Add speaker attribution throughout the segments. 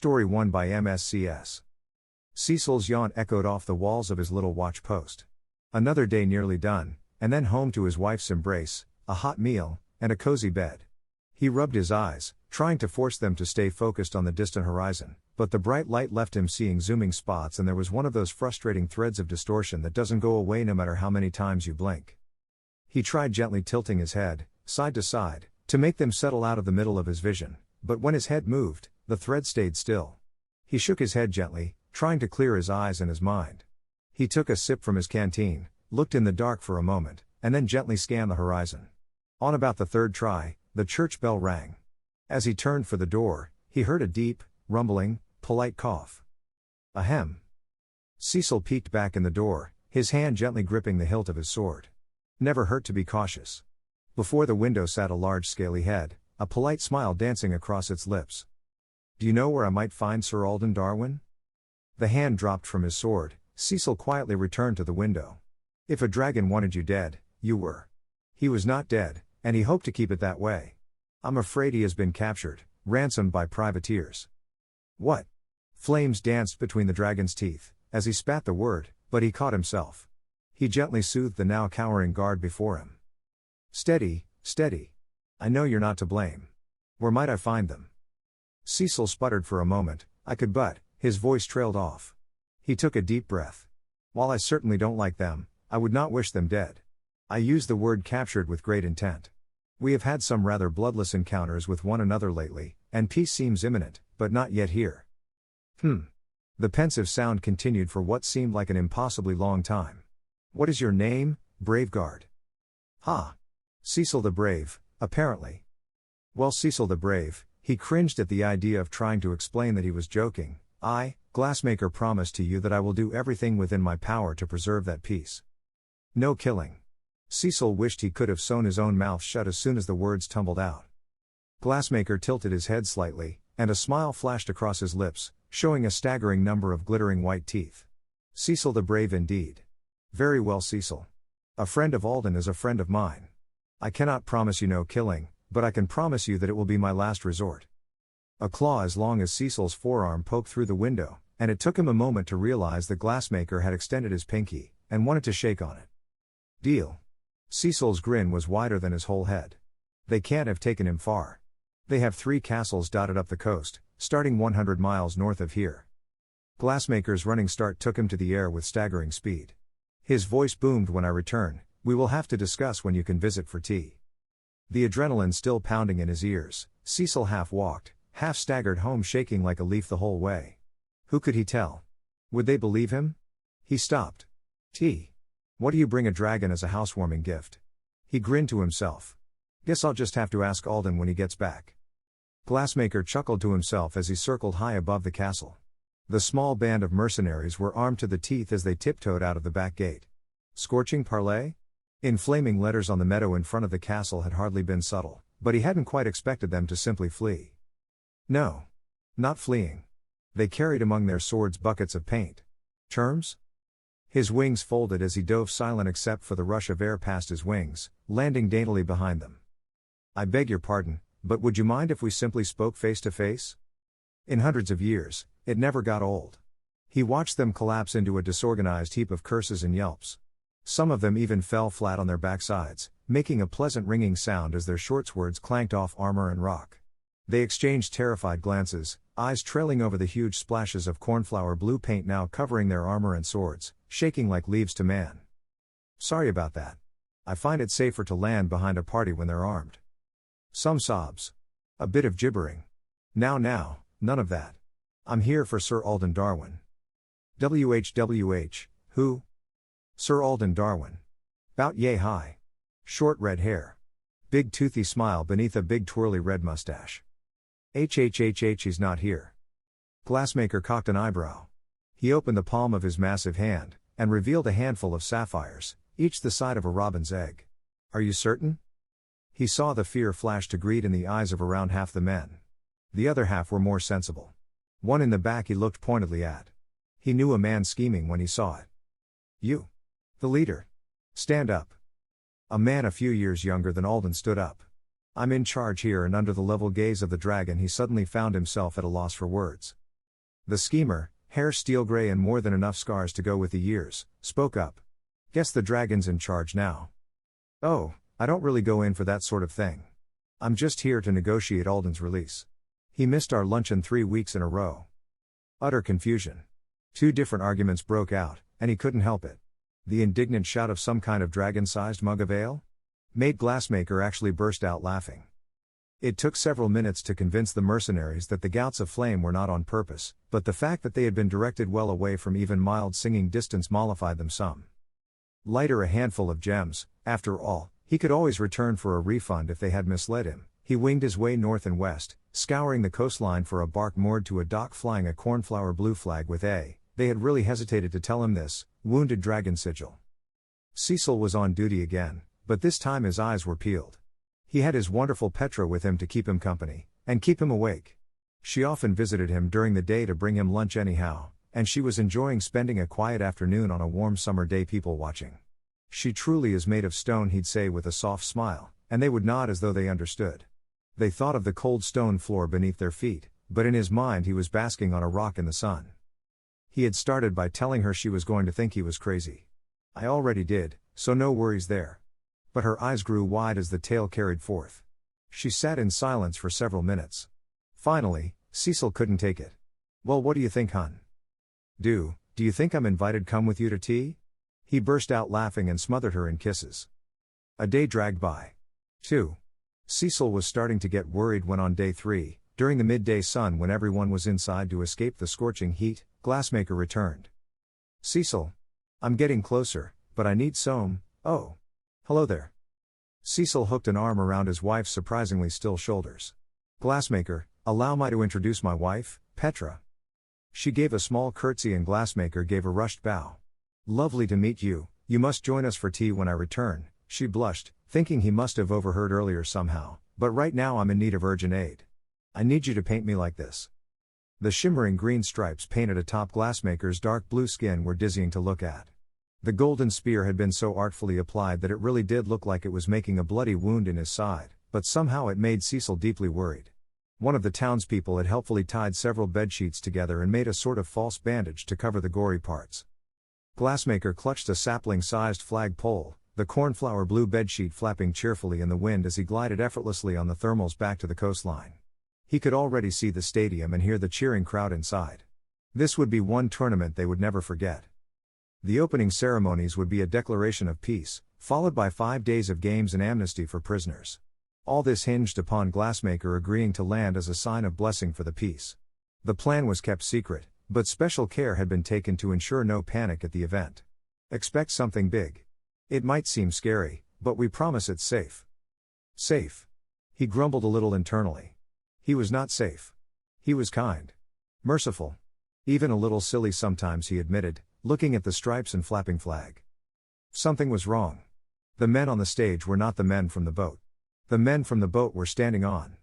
Speaker 1: Story 1 by MSCS. Cecil's yawn echoed off the walls of his little watch post. Another day nearly done, and then home to his wife's embrace, a hot meal, and a cozy bed. He rubbed his eyes, trying to force them to stay focused on the distant horizon, but the bright light left him seeing zooming spots, and there was one of those frustrating threads of distortion that doesn't go away no matter how many times you blink. He tried gently tilting his head, side to side, to make them settle out of the middle of his vision, but when his head moved, the thread stayed still. He shook his head gently, trying to clear his eyes and his mind. He took a sip from his canteen, looked in the dark for a moment, and then gently scanned the horizon. On about the third try, the church bell rang. As he turned for the door, he heard a deep, rumbling, polite cough. Ahem. Cecil peeked back in the door, his hand gently gripping the hilt of his sword. Never hurt to be cautious. Before the window sat a large scaly head, a polite smile dancing across its lips. Do you know where I might find Sir Alden Darwin? The hand dropped from his sword. Cecil quietly returned to the window. If a dragon wanted you dead, you were. He was not dead, and he hoped to keep it that way. I'm afraid he has been captured, ransomed by privateers. What? Flames danced between the dragon's teeth, as he spat the word, but he caught himself. He gently soothed the now cowering guard before him. Steady, steady. I know you're not to blame. Where might I find them? Cecil sputtered for a moment. I could but, his voice trailed off. He took a deep breath. While I certainly don't like them, I would not wish them dead. I use the word captured with great intent. We have had some rather bloodless encounters with one another lately, and peace seems imminent, but not yet here. The pensive sound continued for what seemed like an impossibly long time. What is your name, brave guard? Ha! Cecil the Brave, apparently. Well, Cecil the Brave, he cringed at the idea of trying to explain that he was joking. I, Glassmaker, promise to you that I will do everything within my power to preserve that peace. No killing. Cecil wished he could have sewn his own mouth shut as soon as the words tumbled out. Glassmaker tilted his head slightly, and a smile flashed across his lips, showing a staggering number of glittering white teeth. Cecil the Brave indeed. Very well, Cecil. A friend of Alden is a friend of mine. I cannot promise you no killing, but I can promise you that it will be my last resort. A claw as long as Cecil's forearm poked through the window, and it took him a moment to realize the Glassmaker had extended his pinky, and wanted to shake on it. Deal. Cecil's grin was wider than his whole head. They can't have taken him far. They have 3 castles dotted up the coast, starting 100 miles north of here. Glassmaker's running start took him to the air with staggering speed. His voice boomed when I return. We will have to discuss when you can visit for tea. The adrenaline still pounding in his ears, Cecil half walked, half staggered home, shaking like a leaf the whole way. Who could he tell? Would they believe him? He stopped. Tea. What do you bring a dragon as a housewarming gift? He grinned to himself. Guess I'll just have to ask Alden when he gets back. Glassmaker chuckled to himself as he circled high above the castle. The small band of mercenaries were armed to the teeth as they tiptoed out of the back gate. Scorching parley? In flaming letters on the meadow in front of the castle had hardly been subtle, but he hadn't quite expected them to simply flee. No. Not fleeing. They carried among their swords buckets of paint. Terms? His wings folded as he dove silent except for the rush of air past his wings, landing daintily behind them. I beg your pardon, but would you mind if we simply spoke face to face? In hundreds of years, it never got old. He watched them collapse into a disorganized heap of curses and yelps. Some of them even fell flat on their backsides, making a pleasant ringing sound as their short swords clanked off armor and rock. They exchanged terrified glances, eyes trailing over the huge splashes of cornflower blue paint now covering their armor and swords, shaking like leaves to man. Sorry about that. I find it safer to land behind a party when they're armed. Some sobs. A bit of gibbering. Now, none of that. I'm here for Sir Alden Darwin. WHWH, who? Sir Alden Darwin. 'Bout yay high. Short red hair. Big toothy smile beneath a big twirly red mustache. He's not here. Glassmaker cocked an eyebrow. He opened the palm of his massive hand, and revealed a handful of sapphires, each the side of a robin's egg. Are you certain? He saw the fear flash to greed in the eyes of around half the men. The other half were more sensible. One in the back he looked pointedly at. He knew a man scheming when he saw it. You. The leader. Stand up. A man a few years younger than Alden stood up. I'm in charge here, and under the level gaze of the dragon he suddenly found himself at a loss for words. The schemer, hair steel gray and more than enough scars to go with the years, spoke up. Guess the dragon's in charge now. Oh, I don't really go in for that sort of thing. I'm just here to negotiate Alden's release. He missed our luncheon 3 weeks in a row. Utter confusion. 2 different arguments broke out, and he couldn't help it. The indignant shout of some kind of dragon-sized mug of ale? Made Glassmaker actually burst out laughing. It took several minutes to convince the mercenaries that the gouts of flame were not on purpose, but the fact that they had been directed well away from even mild singing distance mollified them some. Lighter a handful of gems, after all, he could always return for a refund if they had misled him. He winged his way north and west, scouring the coastline for a bark moored to a dock flying a cornflower blue flag with a, they had really hesitated to tell him this, wounded dragon sigil. Cecil was on duty again, but this time his eyes were peeled. He had his wonderful Petra with him to keep him company, and keep him awake. She often visited him during the day to bring him lunch anyhow, and she was enjoying spending a quiet afternoon on a warm summer day people watching. She truly is made of stone, he'd say with a soft smile, and they would nod as though they understood. They thought of the cold stone floor beneath their feet, but in his mind he was basking on a rock in the sun. He had started by telling her she was going to think he was crazy. I already did, so no worries there. But her eyes grew wide as the tale carried forth. She sat in silence for several minutes. Finally, Cecil couldn't take it. Well, what do you think, hun? Do you think I'm invited come with you to tea? He burst out laughing and smothered her in kisses. A day dragged by. 2. Cecil was starting to get worried when on day 3, during the midday sun when everyone was inside to escape the scorching heat, Glassmaker returned. Cecil. I'm getting closer, but I need some. Oh. Hello there. Cecil hooked an arm around his wife's surprisingly still shoulders. Glassmaker, allow me to introduce my wife, Petra. She gave a small curtsy and Glassmaker gave a rushed bow. Lovely to meet you, you must join us for tea when I return, she blushed, thinking he must have overheard earlier somehow, but right now I'm in need of urgent aid. I need you to paint me like this. The shimmering green stripes painted atop Glassmaker's dark blue skin were dizzying to look at. The golden spear had been so artfully applied that it really did look like it was making a bloody wound in his side, but somehow it made Cecil deeply worried. One of the townspeople had helpfully tied several bedsheets together and made a sort of false bandage to cover the gory parts. Glassmaker clutched a sapling-sized flagpole, the cornflower blue bedsheet flapping cheerfully in the wind as he glided effortlessly on the thermals back to the coastline. He could already see the stadium and hear the cheering crowd inside. This would be one tournament they would never forget. The opening ceremonies would be a declaration of peace, followed by 5 days of games and amnesty for prisoners. All this hinged upon Glassmaker agreeing to land as a sign of blessing for the peace. The plan was kept secret, but special care had been taken to ensure no panic at the event. Expect something big. It might seem scary, but we promise it's safe. Safe. He grumbled a little internally. He was not safe. He was kind. Merciful. Even a little silly sometimes, he admitted, looking at the stripes and flapping flag. Something was wrong. The men on the stage were not the men from the boat. The men from the boat were standing on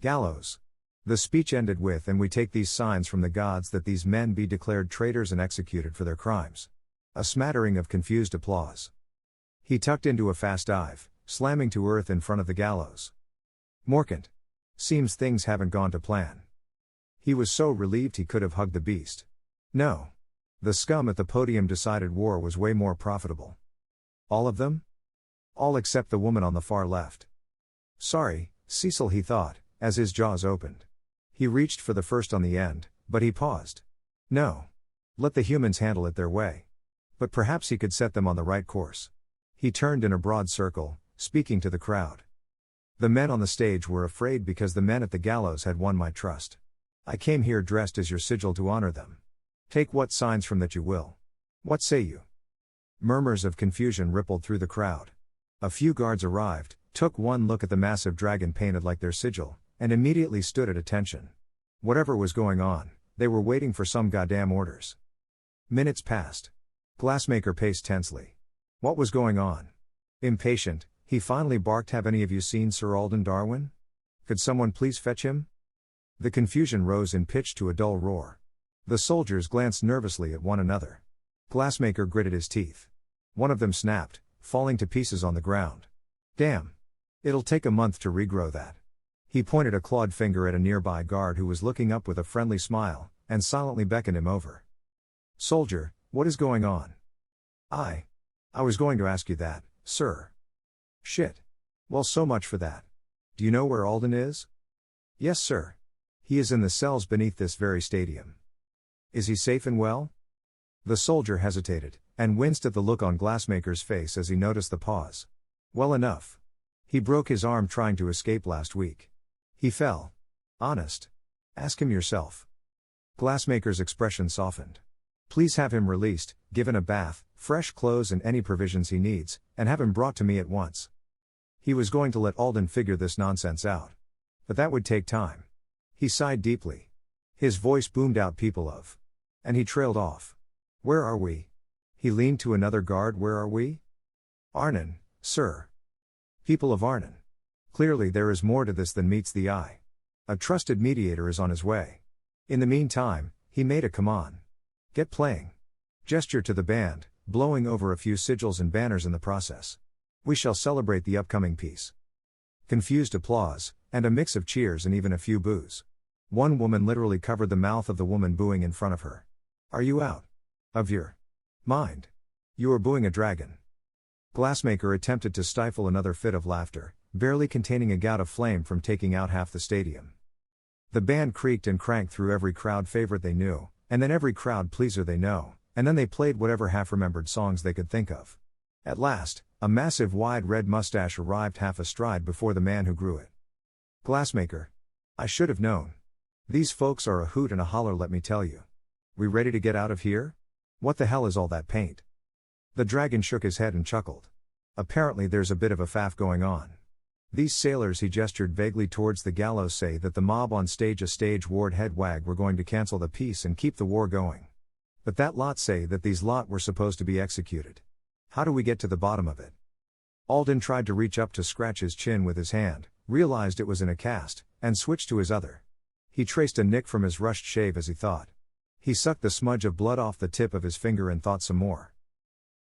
Speaker 1: gallows. The speech ended with, "And we take these signs from the gods that these men be declared traitors and executed for their crimes." A smattering of confused applause. He tucked into a fast dive, slamming to earth in front of the gallows. Morkant. Seems things haven't gone to plan. He was so relieved he could have hugged the beast. No. The scum at the podium decided war was way more profitable. All of them? All except the woman on the far left. Sorry, Cecil, he thought, as his jaws opened. He reached for the first on the end, but he paused. No. Let the humans handle it their way. But perhaps he could set them on the right course. He turned in a broad circle, speaking to the crowd. The men on the stage were afraid because the men at the gallows had won my trust. I came here dressed as your sigil to honor them. Take what signs from that you will. What say you? Murmurs of confusion rippled through the crowd. A few guards arrived, took one look at the massive dragon painted like their sigil, and immediately stood at attention. Whatever was going on, they were waiting for some goddamn orders. Minutes passed. Glassmaker paced tensely. What was going on? Impatient, he finally barked, "Have any of you seen Sir Alden Darwin? Could someone please fetch him?" The confusion rose in pitch to a dull roar. The soldiers glanced nervously at one another. Glassmaker gritted his teeth. One of them snapped, falling to pieces on the ground. Damn. It'll take a month to regrow that. He pointed a clawed finger at a nearby guard who was looking up with a friendly smile. and silently beckoned him over. "Soldier, what is going on?" I was going to ask you that, sir." "Shit. Well, so much for that. Do you know where Alden is?" "Yes, sir. He is in the cells beneath this very stadium." "Is he safe and well?" The soldier hesitated, and winced at the look on Glassmaker's face as he noticed the pause. "Well enough. He broke his arm trying to escape last week. He fell. Honest. Ask him yourself." Glassmaker's expression softened. "Please have him released, given a bath, fresh clothes and any provisions he needs, and have him brought to me at once." He was going to let Alden figure this nonsense out. But that would take time. He sighed deeply. His voice boomed out people of. And he trailed off. "Where are we?" He leaned to another guard. "Where are we?" "Arnon, sir." "People of Arnon. Clearly there is more to this than meets the eye. A trusted mediator is on his way. In the meantime, he made a come on. Get playing." Gesture to the band, blowing over a few sigils and banners in the process. "We shall celebrate the upcoming peace." Confused applause, and a mix of cheers and even a few boos. One woman literally covered the mouth of the woman booing in front of her. "Are you out of your mind? You are booing a dragon." Glassmaker attempted to stifle another fit of laughter, barely containing a gout of flame from taking out half the stadium. The band creaked and cranked through every crowd favorite they knew, and then every crowd pleaser they know, and then they played whatever half-remembered songs they could think of. At last, a massive wide red mustache arrived half astride before the man who grew it. "Glassmaker. I should have known. These folks are a hoot and a holler, let me tell you. We ready to get out of here? What the hell is all that paint?" The dragon shook his head and chuckled. "Apparently there's a bit of a faff going on. These sailors," he gestured vaguely towards the gallows, "say that the mob on stage, a stage ward head wag, were going to cancel the peace and keep the war going. But that lot say that these lot were supposed to be executed. How do we get to the bottom of it?" Alden tried to reach up to scratch his chin with his hand, realized it was in a cast, and switched to his other. He traced a nick from his rushed shave as he thought. He sucked the smudge of blood off the tip of his finger and thought some more.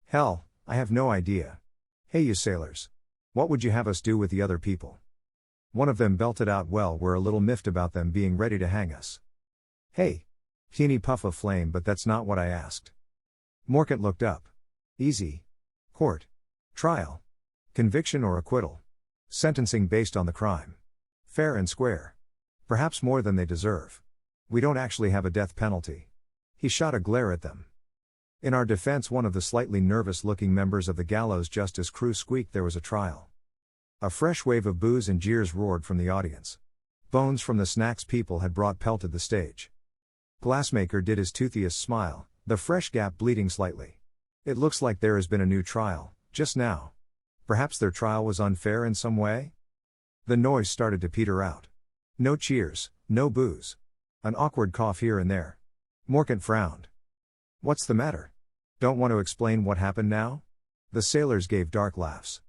Speaker 1: "Hell, I have no idea. Hey you sailors. What would you have us do with the other people?" One of them belted out, "Well, we're a little miffed about them being ready to hang us." "Hey." Teeny puff of flame, "But that's not what I asked." Morkant looked up. "Easy. Court. Trial. Conviction or acquittal. Sentencing based on the crime. Fair and square. Perhaps more than they deserve. We don't actually have a death penalty." He shot a glare at them. In our defense, one of the slightly nervous-looking members of the gallows justice crew squeaked, "There was a trial." A fresh wave of boos and jeers roared from the audience. Bones from the snacks people had brought pelted the stage. Glassmaker did his toothiest smile, the fresh gap bleeding slightly. "It looks like there has been a new trial, just now. Perhaps their trial was unfair in some way?" The noise started to peter out. No cheers, no boos. An awkward cough here and there. Morkant frowned. "What's the matter? Don't want to explain what happened now?" The sailors gave dark laughs.